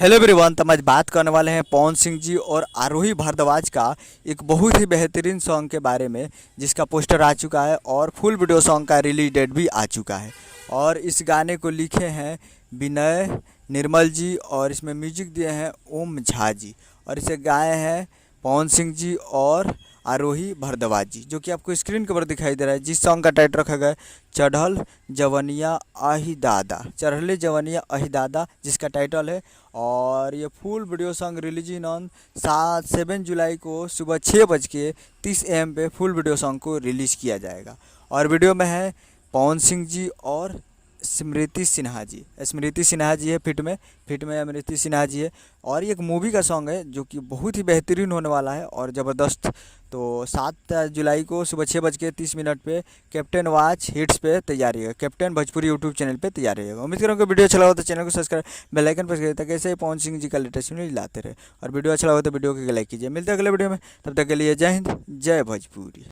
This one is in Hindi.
Hello everyone. तो हम आज बात करने वाले हैं पवन सिंह जी और आरोही भारद्वाज का एक बहुत ही बेहतरीन सॉन्ग के बारे में, जिसका पोस्टर आ चुका है और फुल वीडियो सॉन्ग का रिलीज डेट भी आ चुका है। और इस गाने को लिखे हैं विनय निर्मल जी और इसमें म्यूजिक दिए हैं ओम झा जी और इसे गाए हैं पवन सिंह जी और आरोही भारद्वाज जी, जो कि आपको स्क्रीन के ऊपर दिखाई दे रहा है। जिस सॉन्ग का टाइटल रखा गया है चढ़ल जवनिया अहि दादा, चढ़ले जवनिया अहि दादा जिसका टाइटल है। और ये full video song releasing on 7 जुलाई को सुबह 6:30 AM पे फुल वीडियो सॉन्ग को रिलीज़ किया जाएगा। और वीडियो में है पवन सिंह जी और स्मृति सिन्हा जी। स्मृति सिन्हा जी है फिट में स्मृति सिन्हा जी है। और ये एक मूवी का सॉन्ग है जो कि बहुत ही बेहतरीन होने वाला है और ज़बरदस्त। तो 7 जुलाई को सुबह 6:30 पे कैप्टन वॉच हिट्स पे तैयार रहिएगा, कैप्टन भोजपुरी यूट्यूब चैनल पे तैयार रहिएगा। उम्मीद करूँगा वीडियो अच्छा लगा तो चैनल को सब्सक्राइब बेल आइकन प्रेस करिए ताकि ऐसे ही पवन सिंह जी का लेटेस्ट न्यूज़ लाते रहे। और वीडियो अच्छा लगा तो वीडियो को लाइक कीजिए। मिलते हैं अगले वीडियो में, तब तक के लिए जय हिंद जय भोजपुरी।